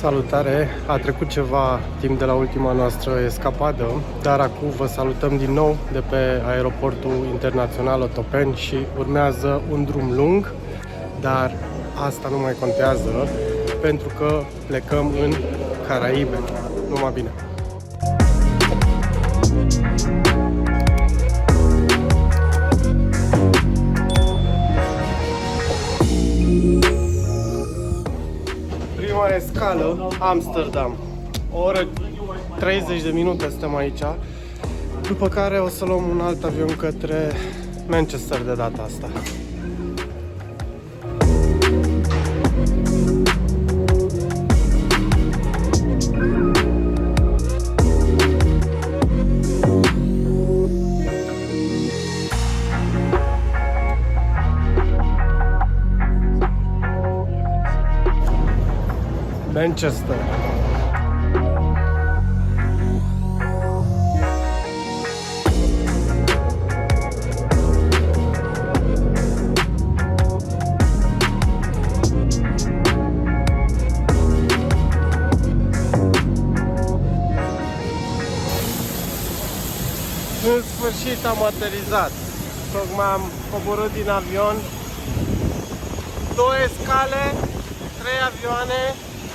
Salutare! A trecut ceva timp de la ultima noastră escapadă, dar acum vă salutăm din nou de pe aeroportul internațional Otopeni și urmează un drum lung, dar asta nu mai contează pentru că plecăm în Caraibe. Numai bine! Prima escală, Amsterdam. O oră 30 de minute suntem aici. După care o să luăm un alt avion către Manchester de data asta. Manchester. În sfârșit am aterizat. Tocmai am coborât din avion. 2 scale, 3 avioane,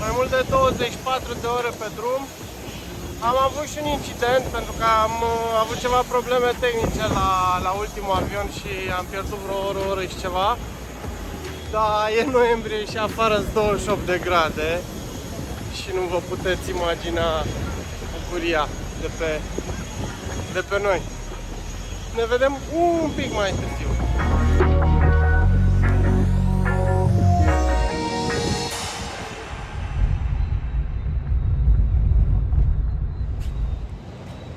mai mult de 24 de ore pe drum. Am avut și un incident pentru că am avut ceva probleme tehnice la ultimul avion și am pierdut vreo oră și ceva. Dar e noiembrie și afară sunt 28 de grade și nu vă puteți imagina bucuria de pe noi. Ne vedem un pic mai târziu.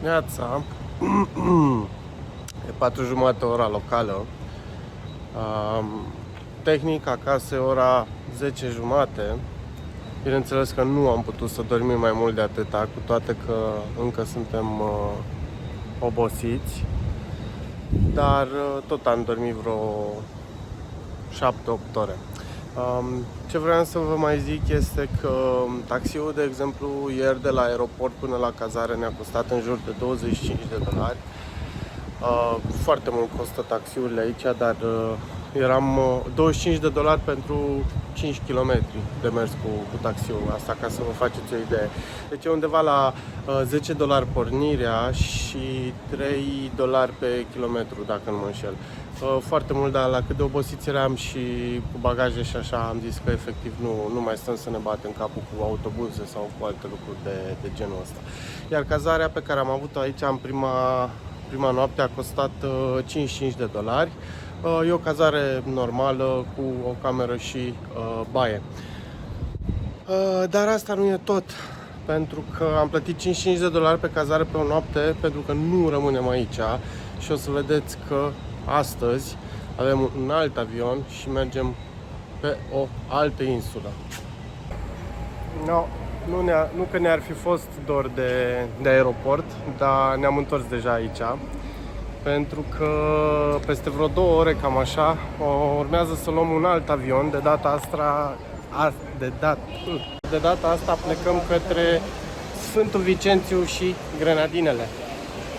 Neața. E 4:30 ora locală. Tehnic acasă e ora 10:30. Bineînțeles că nu am putut să dormim mai mult de atâta, cu toate că încă suntem obosiți. Dar tot am dormit vreo 7-8 ore. Ce vreau să vă mai zic este că taxiul, de exemplu, ieri de la aeroport până la cazare ne-a costat în jur de 25 de dolari. Foarte mult costă taxiurile aici, dar eram 25 de dolari pentru 5 km de mers cu taxiul, asta ca să vă faceți o idee. Deci e undeva la 10 dolari pornirea și 3 dolari pe kilometru, dacă nu mă înșel. Foarte mult, dar la cât de obosiți eram și cu bagaje și așa, am zis că efectiv nu mai stăm să ne batem capul cu autobuze sau cu alte lucruri de genul ăsta. Iar cazarea pe care am avut-o aici în prima noapte a costat 55 de dolari. E o cazare normală cu o cameră și baie. Dar asta nu e tot, pentru că am plătit 55 de dolari pe cazare pe o noapte pentru că nu rămânem aici și o să vedeți că astăzi avem un alt avion și mergem pe o altă insulă. Nu că ne-ar fi fost dor de aeroport, dar ne-am întors deja aici. Pentru că peste vreo 2 ore, cam așa, urmează să luăm un alt avion. De data asta plecăm către Sfântul Vicențiu și Grenadinele.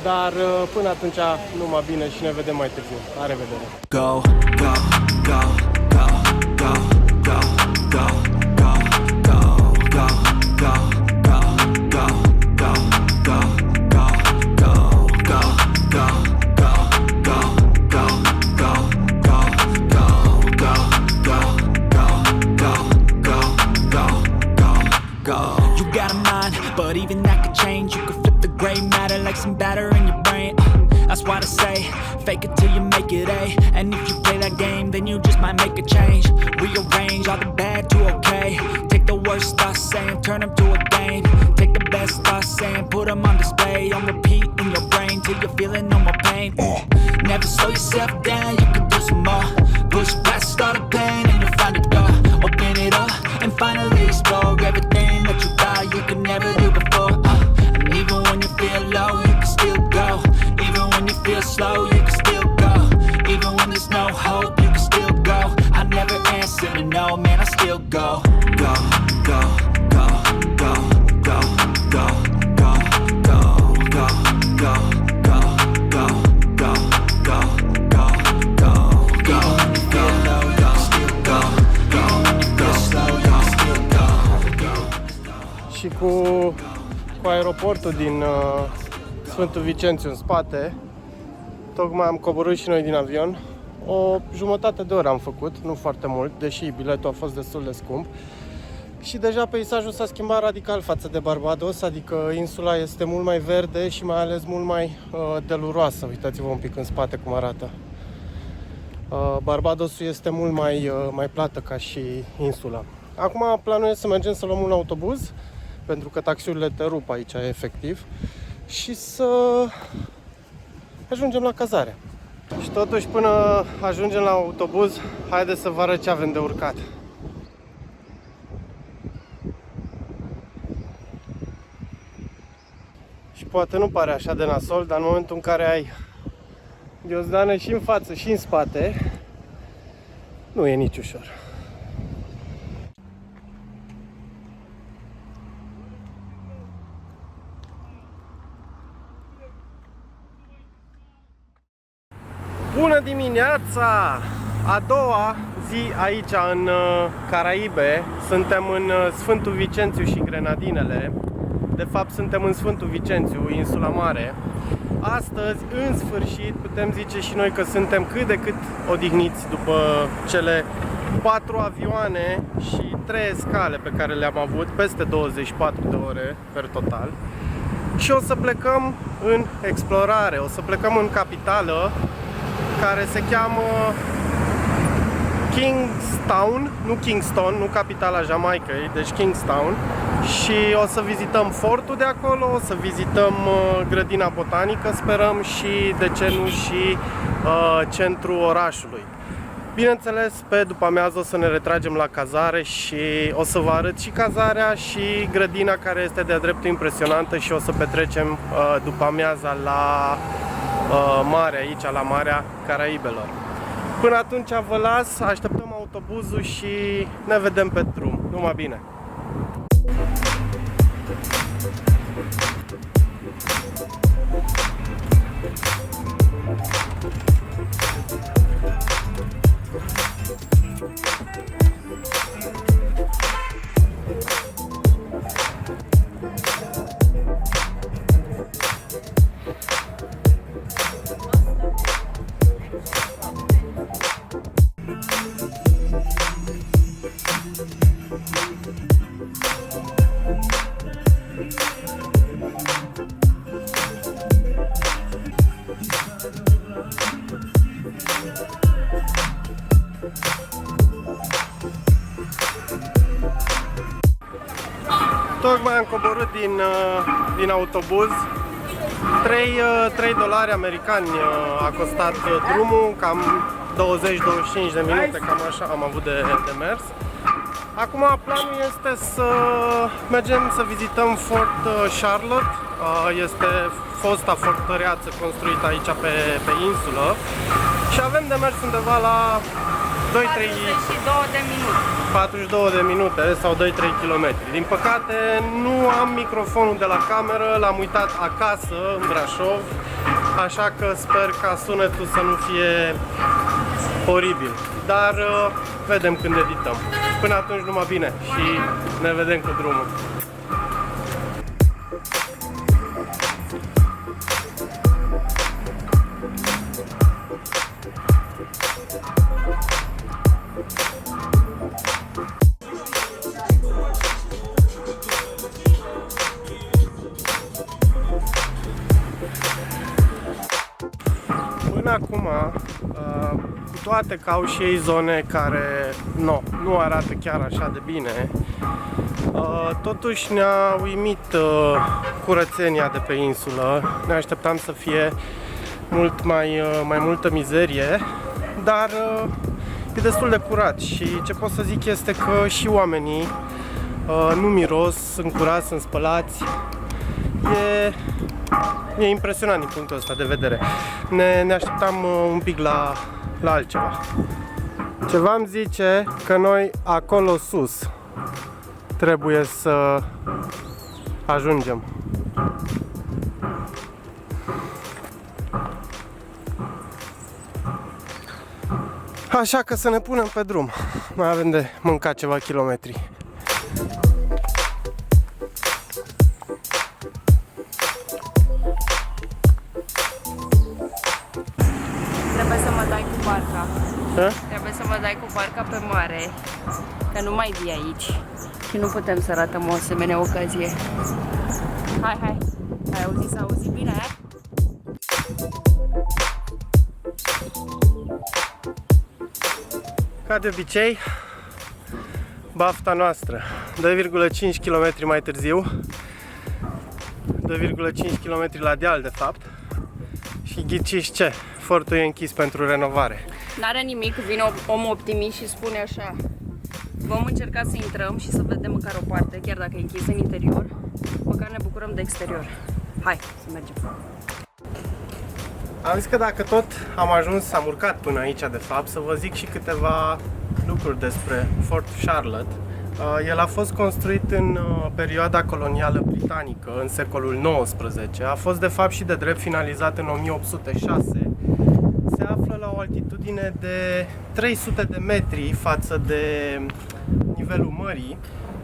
Dar până atunci numai bine și ne vedem mai târziu. La revedere! Go, go, go, go, go, go, go, go, go, go, go, go, go, go, go, go, go, go, go. You got a mind, but even that could change. You could flip the gray matter like some batter in your brain. That's why they say, fake it till you make it A. And if you play that game, then you just might make a change. Rearrange all the bad to okay. Take the worst thoughts saying, turn them to a game. Take the best thoughts saying, put them on display. On repeat in your brain till you're feeling no more pain. Never slow yourself down, you can do some more. Push past all the pain and you'll find a door. Open it up and finally explore everything that you thought you could never do before. And even when you feel low, you can still go. Even when you feel slow, you can still go. Even when there's no hope, you can still go. I never answer to no, man, I still go. Go, go, go. cu aeroportul din Sfântul Vicențiu în spate. Tocmai am coborât și noi din avion. O jumătate de oră am făcut, nu foarte mult, deși biletul a fost destul de scump. Și deja peisajul s-a schimbat radical față de Barbados, adică insula este mult mai verde și mai ales mult mai deluroasă. Uitați-vă un pic în spate cum arată. Barbadosul este mult mai plată ca și insula. Acum planul este să mergem să luăm un autobuz, pentru că taxiurile te rup aici efectiv, și să ajungem la cazare. Și totuși până ajungem la autobuz, haideți să vă arăt ce avem de urcat. Și poate nu pare așa de nasol, dar în momentul în care ai ghiozdană și în față și în spate, nu e nici ușor. Bună dimineața! A doua zi aici în Caraibe. Suntem în Sfântul Vicențiu și Grenadinele. De fapt suntem în Sfântul Vicențiu, insula mare. Astăzi, în sfârșit, putem zice și noi că suntem cât de cât odihniți după cele 4 avioane și 3 scale pe care le-am avut, peste 24 de ore per total. Și o să plecăm în explorare, o să plecăm în capitală, care se cheamă Kingstown, nu Kingston, nu capitala Jamaicăi, deci Kingstown. Și o să vizităm fortul de acolo, o să vizităm grădina botanică, sperăm, și de ce nu și centrul orașului. Bineînțeles, pe după amiază o să ne retragem la cazare și o să vă arăt și cazarea și grădina, care este de-a dreptul impresionantă, și o să petrecem după amiaza la mare, aici la Marea Caraibelor. Până atunci vă las, așteptăm autobuzul și ne vedem pe drum. Numai bine! Tocmai am coborât din autobuz. 3 dolari americani a costat drumul, cam 20-25 de minute, cam așa am avut de mers. Acum planul este să mergem să vizităm Fort Charlotte. Este fosta fortăreață construită aici pe insulă. Și avem de mers undeva la 42 de minute sau 2-3 km. Din păcate nu am microfonul de la cameră, l-am uitat acasă în Brașov, așa că sper ca sunetul să nu fie oribil. Dar vedem când edităm. Până atunci numai bine și ne vedem cu drumul. Până acum, cu toate că au și ei zone care nu arată chiar așa de bine, totuși ne-a uimit curățenia de pe insulă. Ne așteptam să fie mult mai multă mizerie, dar e destul de curat și ce pot să zic este că și oamenii nu miros, sunt curați, sunt spălați. E impresionant din punctul ăsta de vedere. Ne așteptam un pic la altceva. Ceva îmi zice că noi acolo sus trebuie să ajungem. Așa că să ne punem pe drum. Mai avem de mâncat ceva kilometri. barca. Da? Trebuie să vă dai cu barca pe mare, că nu mai vii aici. Și nu putem să ratăm o asemenea ocazie. Hai. Ai auzit, s-a auzit bine? Ca de obicei, bafta noastră. 2,5 km mai târziu. 2,5 km la deal, de fapt. Și ghiciți ce? Fortul e închis pentru renovare. N-are nimic, vine om optimist și spune așa: vom încerca să intrăm și să vedem măcar o parte, chiar dacă e închis în interior, măcar ne bucurăm de exterior. Hai, să mergem. Am zis că dacă tot am urcat până aici, de fapt, să vă zic și câteva lucruri despre Fort Charlotte. El a fost construit în perioada colonială britanică, în secolul XIX. A fost de fapt și de drept finalizat în 1806. Se află la o altitudine de 300 de metri față de nivelul mării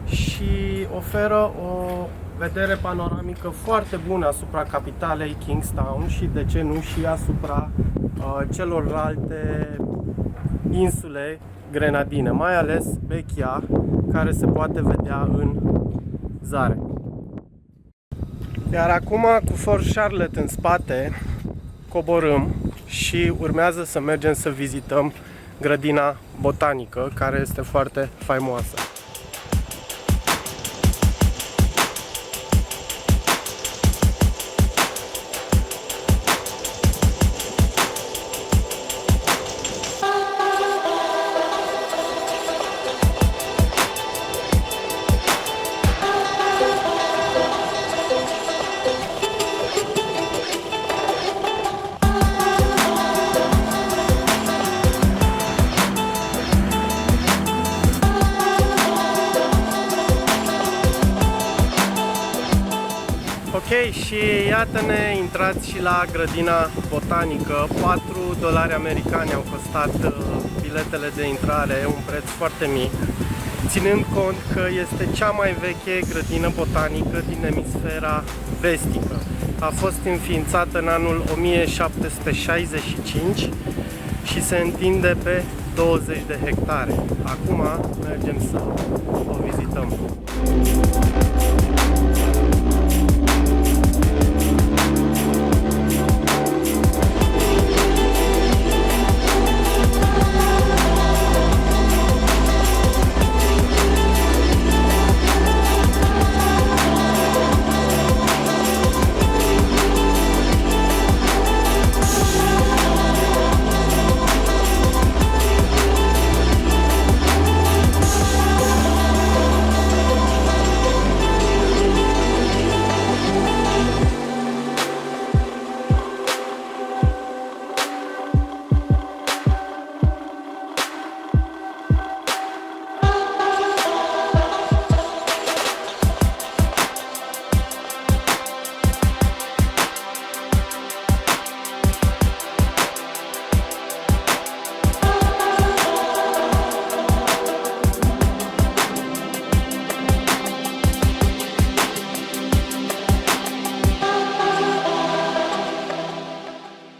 și oferă o vedere panoramică foarte bună asupra capitalei Kingstown și, de ce nu, și asupra celorlalte insule grenadine, mai ales Bechia, care se poate vedea în zare. Iar acum, cu Fort Charlotte în spate, coborâm și urmează să mergem să vizităm grădina botanică, care este foarte faimoasă. Ok, și iată-ne intrați și la grădina botanică. $4 americani au costat biletele de intrare, un preț foarte mic, ținând cont că este cea mai veche grădină botanică din emisfera vestică. A fost înființată în anul 1765 și se întinde pe 20 de hectare. Acum mergem să o vizităm.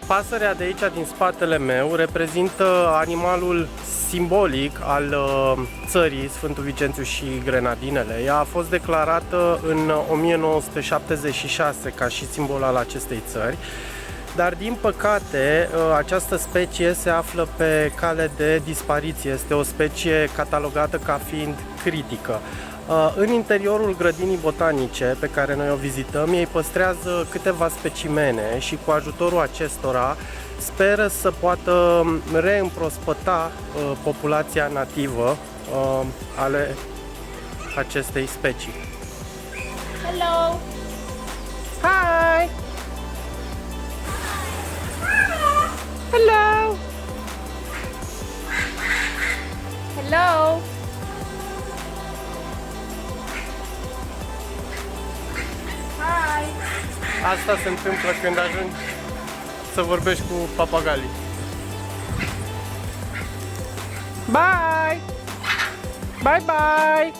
Pasărea de aici, din spatele meu, reprezintă animalul simbolic al țării Sfântul Vicențiu și Grenadinele. Ea a fost declarată în 1976 ca și simbol al acestei țări, dar din păcate această specie se află pe cale de dispariție. Este o specie catalogată ca fiind critică. În interiorul grădinii botanice pe care noi o vizităm, ei păstrează câteva specimene și cu ajutorul acestora speră să poată reîmprospăta populația nativă ale acestei specii. Hello! Hi! Hello! Hello! Hi! Asta se întâmplă când ajungi să vorbești cu papagalii. Bye! Bye bye!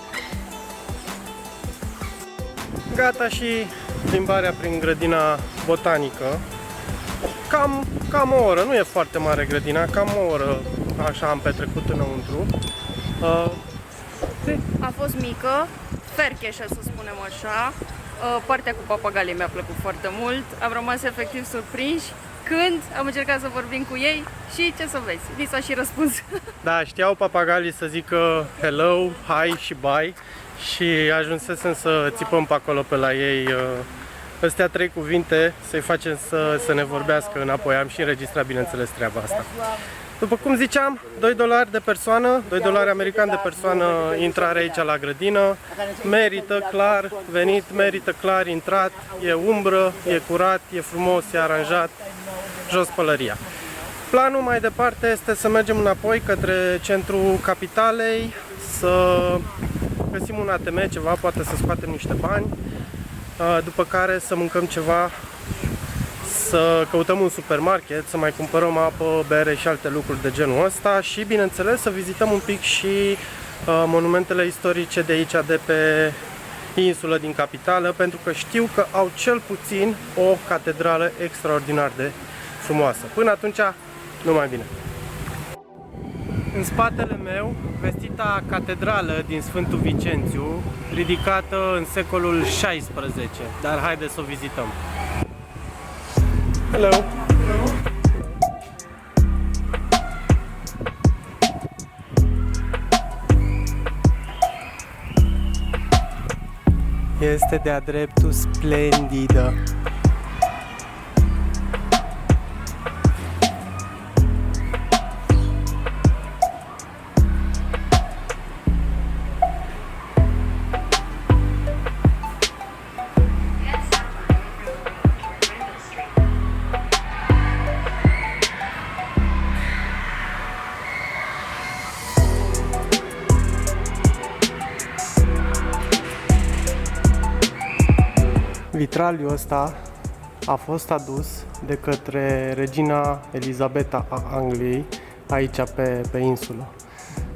Gata și plimbarea prin grădina botanică. cam o oră, nu e foarte mare grădina, cam o oră așa am petrecut înăuntru. A fost mică, fercheșă să spunem așa. Partea cu papagalii mi-a plăcut foarte mult. Am rămas efectiv surprinși când am încercat să vorbim cu ei și ce să vezi, li s-a și răspuns. Da, știau papagalii să zică hello, hi și bye și ajunsesem să țipăm pe acolo pe la ei astea 3 cuvinte, să-i facem să ne vorbească înapoi. Am și înregistrat, bineînțeles, treaba asta. După cum ziceam, $2 de persoană, $2 americani de persoană intrare aici la grădină. Merită clar venit, merită clar intrat, e umbră, e curat, e frumos, e aranjat, jos pălăria. Planul mai departe este să mergem înapoi către centrul capitalei, să găsim un ATM, ceva, poate să scoatem niște bani, după care să mâncăm ceva, să căutăm un supermarket, să mai cumpărăm apă, bere și alte lucruri de genul ăsta și, bineînțeles, să vizităm un pic și monumentele istorice de aici, de pe insulă din capitală, pentru că știu că au cel puțin o catedrală extraordinar de frumoasă. Până atunci, numai bine! În spatele meu, vestita catedrală din Sfântul Vicențiu, ridicată în secolul XVI, dar haideți să o vizităm. Hello! Este de-a dreptul splendidă. Vitraliul ăsta a fost adus de către regina Elizabeta a Angliei aici pe insulă.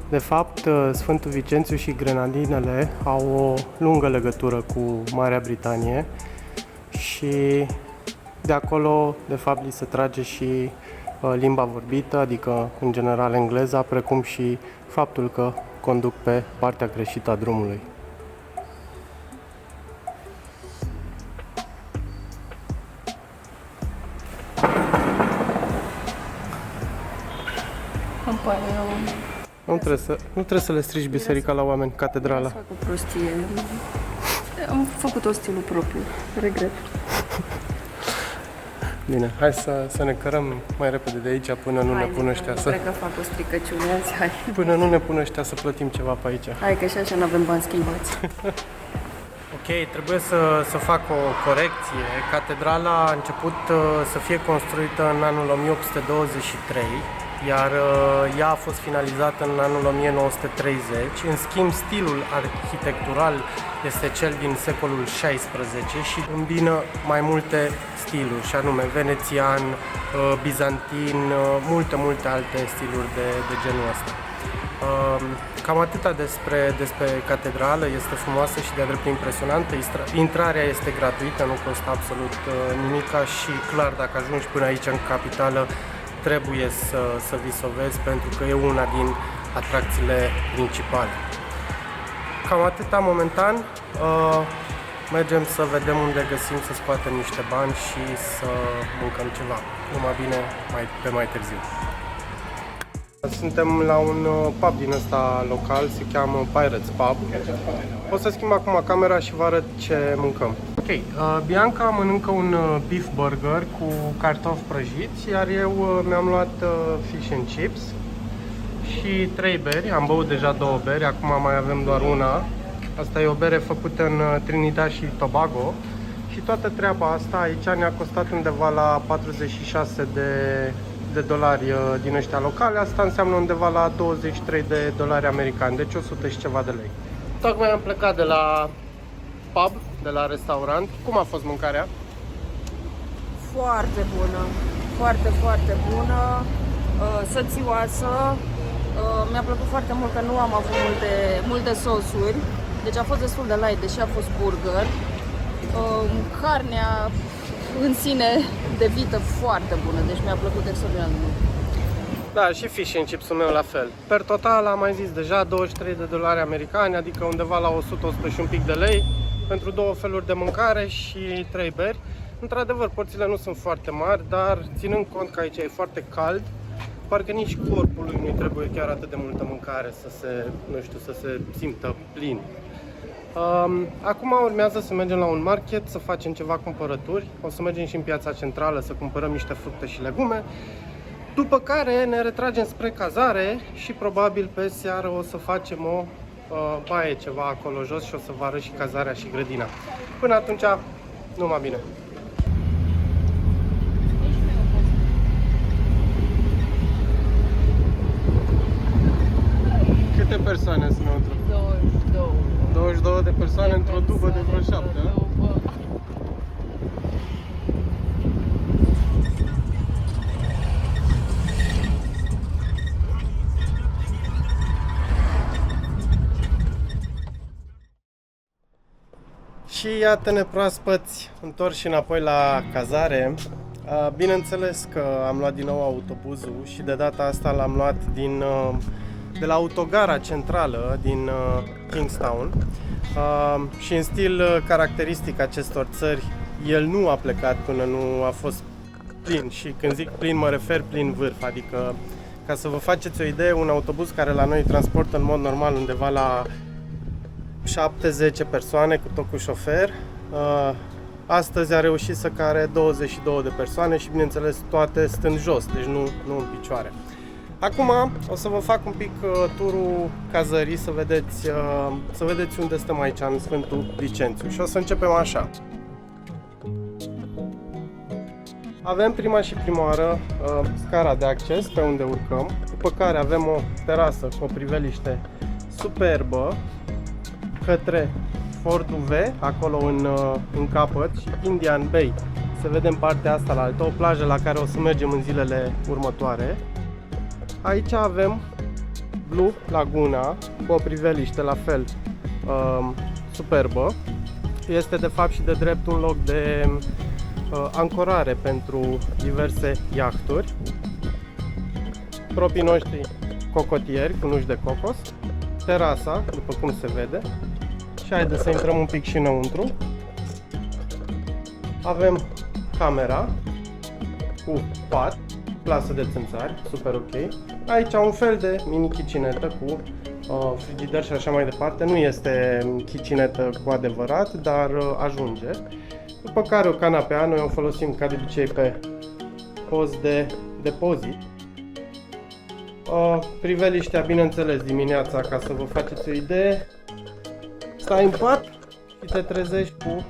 De fapt, Sfântul Vicențiu și Grenadinele au o lungă legătură cu Marea Britanie și de acolo, de fapt, li se trage și limba vorbită, adică în general engleza, precum și faptul că conduc pe partea greșită a drumului. Nu trebuie să le strici biserica la oameni, catedrala. Fac o prostie. Am făcut-o stilul propriu. Regret. Bine, hai să ne cărăm mai repede de aici până nu ne pun ăștia să... Cred că fac o stricăciune azi, hai. Până nu ne pun ăștia să plătim ceva pe aici. Hai că și așa nu avem bani schimbați. Ok, trebuie să fac o corecție. Catedrala a început să fie construită în anul 1823, iar ea a fost finalizată în anul 1930. În schimb, stilul arhitectural este cel din secolul XVI și îmbină mai multe stiluri, și anume venețian, bizantin, multe alte stiluri de genul ăsta. Cam atâta despre catedrală, este frumoasă și de-a dreptul impresionantă. Intrarea este gratuită, nu costă absolut nimica și clar, dacă ajungi până aici în capitală, trebuie să vii să o vezi, pentru că e una din atracțiile principale. Cam atâta momentan. Mergem să vedem unde găsim să scoatem niște bani și să mâncăm ceva. Numai bine mai târziu. Suntem la un pub din ăsta local, se cheamă Pirates Pub. O să schimb acum camera și vă arăt ce mâncăm. Ok, Bianca mănâncă un beef burger cu cartofi prăjiți, iar eu mi-am luat fish and chips și 3 beri. Am băut deja 2 beri, acum mai avem doar una. Asta e o bere făcută în Trinidad și Tobago. Și toată treaba asta aici ne-a costat undeva la 46 de dolari din ăștia locale. Asta înseamnă undeva la 23 de dolari americani, deci 100 și ceva de lei. Tocmai am plecat de la pub, de la restaurant. Cum a fost mâncarea? Foarte bună, foarte bună, sățioasă. Mi-a plăcut foarte mult că nu am avut multe sosuri, deci a fost destul de light, deși a fost burger. Carnea în sine de vită foarte bună, deci mi-a plăcut extraordinar de mult. Da, și fish and chips-ul meu la fel. Per total, am mai zis deja, $23 americani, adică undeva la 100 și un pic de lei, pentru 2 feluri de mâncare și 3 beri. Într-adevăr, porțiile nu sunt foarte mari, dar ținând cont că aici e foarte cald, parcă nici corpului nu-i trebuie chiar atât de multă mâncare să se, nu știu, să se simtă plin. Acum urmează să mergem la un market, să facem ceva cumpărături. O să mergem și în piața centrală să cumpărăm niște fructe și legume. După care ne retragem spre cazare și probabil pe seară o să facem o baie ceva acolo jos și o să vă arăt și cazarea și grădina. Până atunci, numai bine! Câte persoane sunt înăuntru? 22. 22 de persoane într-o tubă de vreo 7, da? Și iată-ne proaspăți întorși înapoi la cazare. Bineînțeles că am luat din nou autobuzul și de data asta l-am luat de la autogara centrală din Kingstown. Și în stil caracteristic acestor țări, el nu a plecat până nu a fost plin. Și când zic plin, mă refer plin vârf, adică ca să vă faceți o idee, un autobuz care la noi transportă în mod normal undeva la 7-10 persoane cu tot cu șofer, astăzi a reușit să care 22 de persoane și bineînțeles toate stând jos, deci nu în picioare. Acum o să vă fac un pic turul cazării, să vedeți unde stăm aici în Sfântul Vicențiu și o să începem așa. Avem prima oară scara de acces pe unde urcăm, după care avem o terasă cu o priveliște superbă către Fortul V, acolo în capăt, și Indian Bay. Se vede în partea asta la altă, o plajă la care o să mergem în zilele următoare. Aici avem Blue Laguna, cu o priveliște la fel superbă. Este de fapt și de drept un loc de ancorare pentru diverse iahturi. Proprii noștri cocotieri cu nuși de cocos. Terasa, după cum se vede. Și haideți să intrăm un pic și înăuntru. Avem camera cu pat, plasă de țânțari, super ok. Aici un fel de mini kitchenetă cu frigider și așa mai departe. Nu este kitchenetă cu adevărat, dar ajunge. După care o canapea, noi o folosim ca de obicei pe post de depozit. Priveliștea, bineînțeles, dimineața, ca să vă faceți o idee, stai în pat și te trezești cu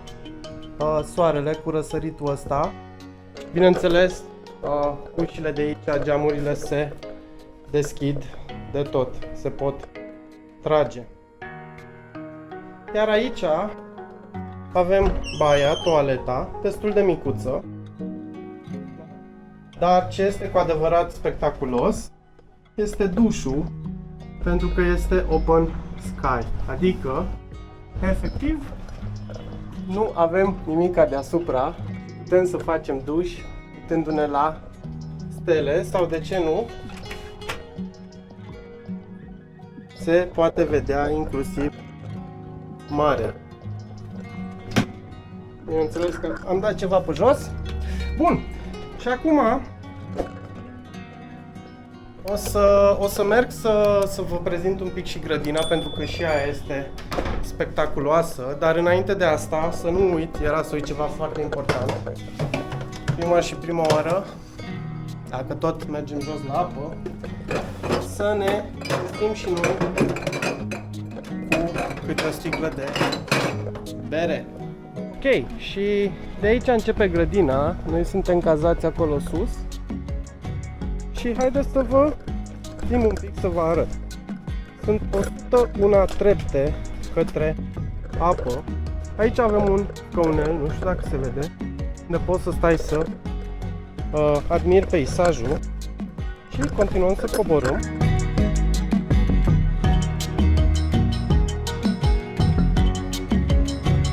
soarele, cu răsăritul ăsta. Bineînțeles, ușile de aici, geamurile se deschid de tot, se pot trage. Iar aici avem baia, toaleta, destul de micuță, dar ce este cu adevărat spectaculos este dușul, pentru că este open sky, adică efectiv nu avem nimica deasupra, putem să facem duș uitându-ne la stele sau, de ce nu, se poate vedea inclusiv marea. Bineînțeles că am dat ceva pe jos. Bun, și acum o să merg să vă prezint un pic și grădina, pentru că și ea este spectaculoasă, dar înainte de asta, să nu uit, era să uit ceva foarte important. Prima oară, dacă tot mergem jos la apă, să ne vestim și noi cu câte o sticlă de bere. Ok, și de aici începe grădina, noi suntem cazați acolo sus și haideți să vă țin un pic să vă arăt. Sunt 101 trepte către apă. Aici avem un scaunel, nu știu dacă se vede, unde poți să stai să admiri peisajul și continuăm să coborâm.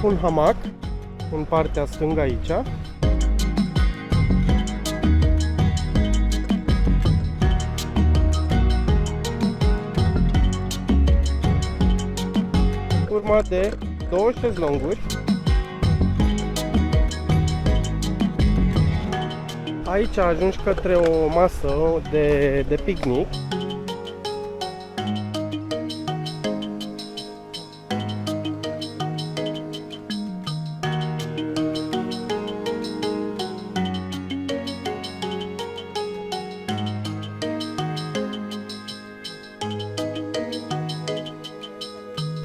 Un hamac în partea stângă aici. format de 2 șezlonguri. Aici ajungi către o masă de picnic.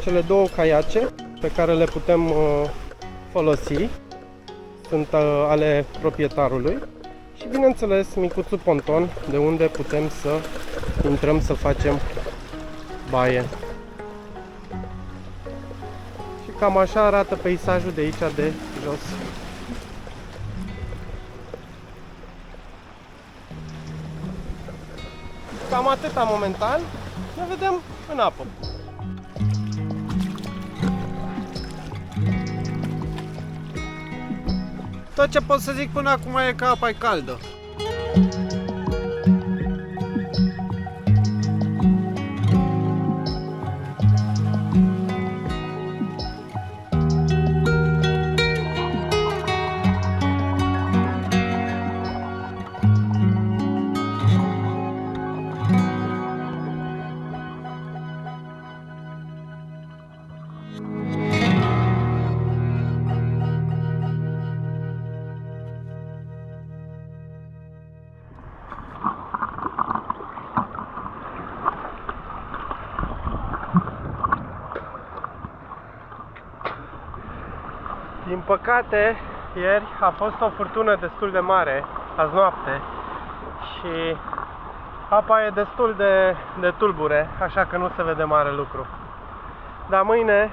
Cele 2 caiace pe care le putem folosi sunt ale proprietarului și bineînțeles micuțul ponton de unde putem să intrăm să facem baie. Și cam așa arată peisajul de aici de jos. Cam atâta momentan, ne vedem în apă. Tot ce pot să zic până acum e că apa e caldă. Din păcate, ieri a fost o furtună destul de mare, azi noapte, și apa e destul de tulbure, așa că nu se vede mare lucru. Dar mâine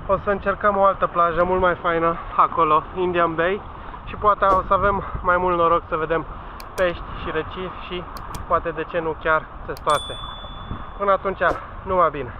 o să încercăm o altă plajă mult mai faină acolo, Indian Bay, și poate o să avem mai mult noroc să vedem pești și recifi și poate de ce nu chiar testoase. Până atunci, numai bine!